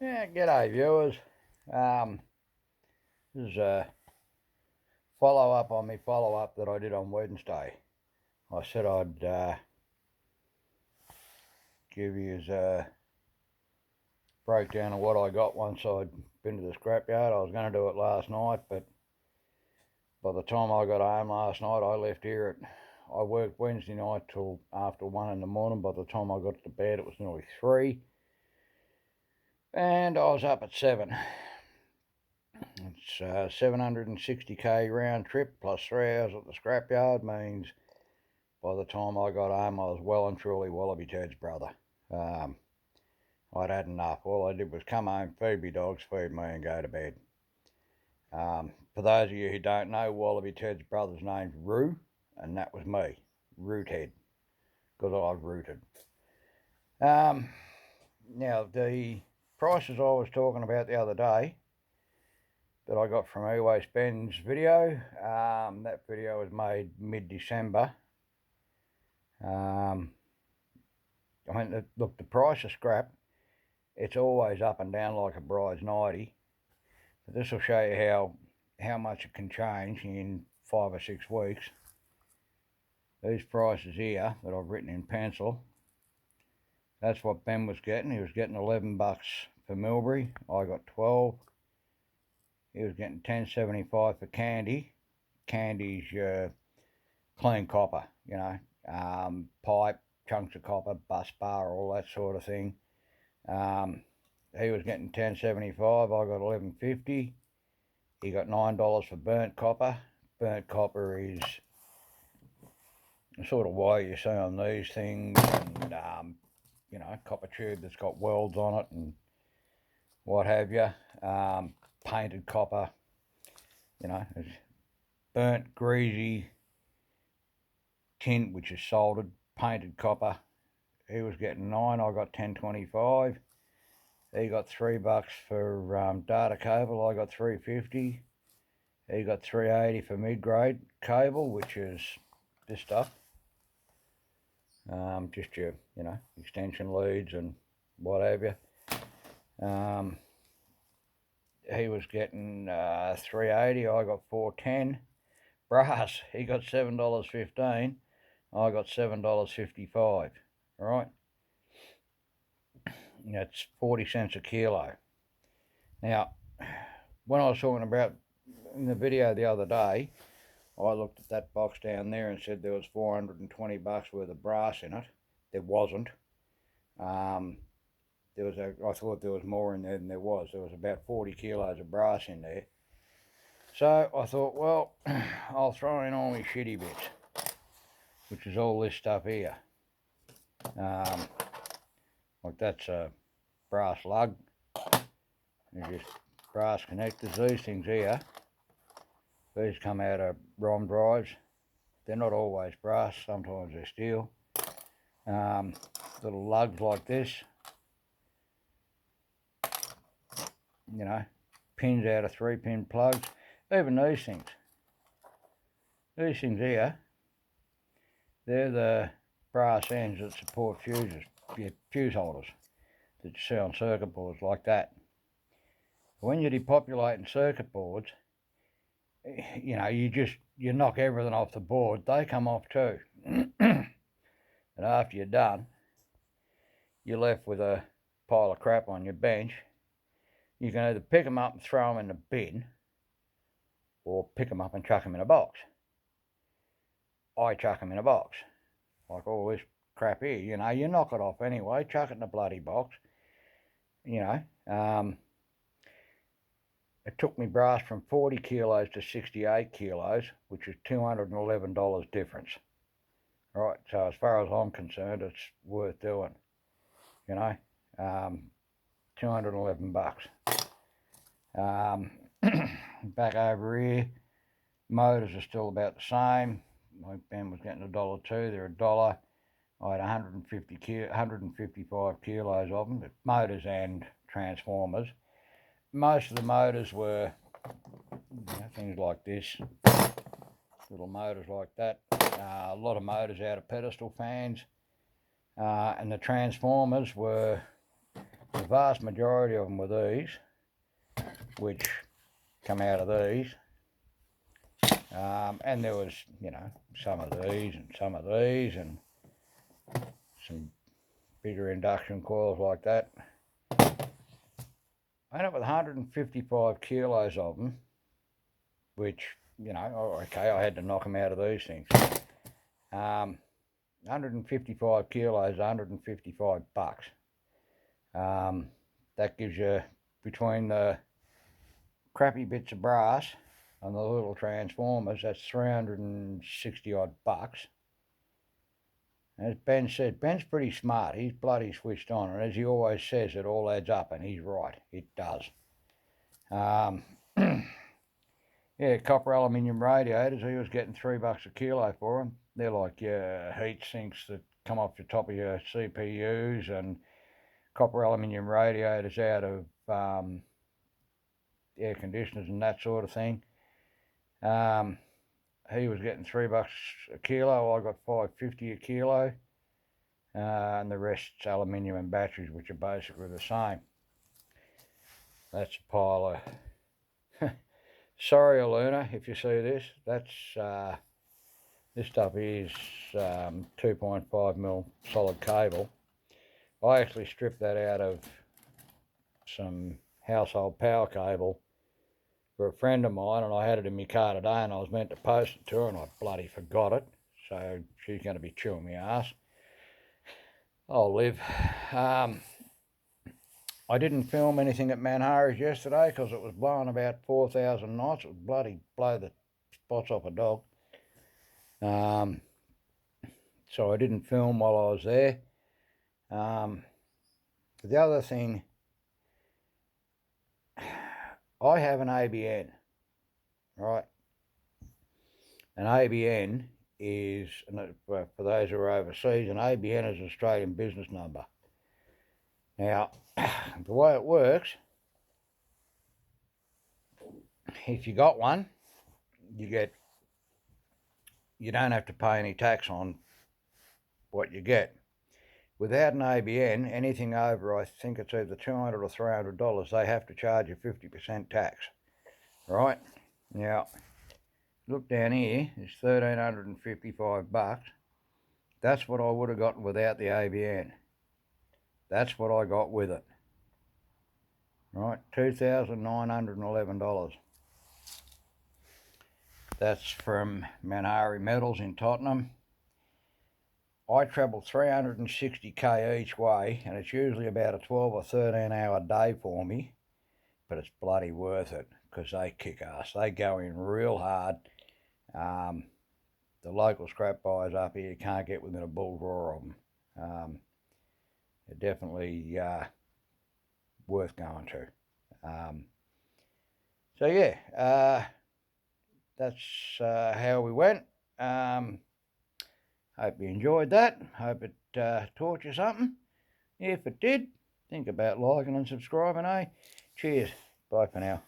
Yeah, g'day viewers. This is a follow up on my follow up that I did on Wednesday. I said I'd give you a breakdown of what I got once I'd been to the scrapyard. I was going to do it last night, but by the time I got home last night, I left here I worked Wednesday night till after 1 in the morning. By the time I got to bed, it was nearly 3, and I was up at 7. It's 760k round trip plus 3 hours at the scrapyard means by the time I got home I was well and truly Wallaby Ted's brother. I'd had enough. All I did was come home, feed me dogs, feed me and go to bed. For those of you who don't know, Wallaby Ted's brother's name's Roo, and that was me, Roothead, because I was rooted. Now the prices I was talking about the other day that I got from Ewaste Ben's video. That video was made mid-December. I mean, look, the price of scrap, it's always up and down like a bride's nightie. But this will show you how much it can change in 5 or 6 weeks. These prices here that I've written in pencil, that's what Ben was getting. He was getting $11 for Milbury. I got 12. He was getting $10.75 for Candy. Candy's clean copper, you know, pipe, chunks of copper, bus bar, all that sort of thing. He was getting $10.75. I got $11.50. He got $9 for burnt copper. Burnt copper is the sort of wire you see on these things, and you know, copper tube that's got welds on it and what have you. Painted copper, you know, it's burnt, greasy tint, which is soldered, painted copper. He was getting 9. I got $10.25. He got $3 for data cable. I got $3.50. He got $3.80 for mid-grade cable, which is this stuff. Just your, you know, extension leads and what have you. He was getting $3.80. I got $4.10. Brass, he got $7.15. I got $7.55. All right. That's 40 cents a kilo. Now, when I was talking about in the video the other day, I looked at that box down there and said there was $420 worth of brass in it. There wasn't. I thought there was more in there than there was. There was about 40 kilos of brass in there. So I thought, well, I'll throw in all my shitty bits, which is all this stuff here. Like that's a brass lug. They're just brass connectors. These things here, these come out of ROM drives. They're not always brass, sometimes they're steel. Little lugs like this, you know, pins out of 3-pin plugs. Even these things here, they're the brass ends that support fuses, fuse holders that you see on circuit boards like that. When you're depopulating circuit boards, you know, you knock everything off the board, they come off too. And after you're done, you're left with a pile of crap on your bench. You can either pick them up and throw them in the bin, or pick them up and chuck them in a box. I chuck them in a box. Like all this crap here, you know, you knock it off anyway, chuck it in a bloody box. You know, it took me brass from 40 kilos to 68 kilos, which is $211 difference. All right, so as far as I'm concerned, it's worth doing. You know, $211. Back over here, motors are still about the same. Like Ben was getting $1.02, they're $1. I had 155 kilos of them, motors and transformers. Most of the motors were, you know, things like this, little motors like that. A lot of motors out of pedestal fans, and the transformers were the vast majority of them were these, which come out of these. And there was, you know, some of these and some of these and some bigger induction coils like that. I ended up with 155 kilos of them, which, you know, okay, I had to knock them out of these things. 155 kilos, 155 bucks. That gives you, between the crappy bits of brass and the little transformers, that's 360 odd bucks. And as Ben said, Ben's pretty smart. He's bloody switched on, and as he always says, it all adds up, and he's right. It does. Yeah, copper aluminium radiators, he was getting $3 a kilo for them. They're like your heat sinks that come off the top of your CPUs, and copper aluminium radiators out of air conditioners and that sort of thing. He was getting $3 a kilo. I got $5.50 a kilo, and the rest's aluminium and batteries, which are basically the same. That's a pile of. Sorry, Aluna, if you see this. That's this stuff is 2.5mm solid cable. I actually stripped that out of some household power cable for a friend of mine, and I had it in my car today, and I was meant to post it to her, and I bloody forgot it. So she's going to be chewing my ass. I'll live. I didn't film anything at Manhara's yesterday because it was blowing about 4,000 knots. It would bloody blow the spots off a dog. So I didn't film while I was there. The other thing, I have an ABN, right? An ABN is, for those who are overseas, an ABN is an Australian business number. Now, the way it works, if you got one, you don't have to pay any tax on what you get. Without an ABN, anything over, I think it's either $200 or $300, they have to charge you 50% tax, right? Now, look down here, it's $1,355. That's what I would have gotten without the ABN. That's what I got with it. Right, $2,911. That's from Manhara Metals in Tottenham. I travel 360k each way, and it's usually about a 12 or 13 hour day for me, but it's bloody worth it because they kick ass. They go in real hard. The local scrap buyers up here can't get within a bull's roar of them. They're definitely worth going to. So yeah, that's how we went. Hope you enjoyed that. Hope it taught you something. If it did, think about liking and subscribing, eh? Cheers. Bye for now.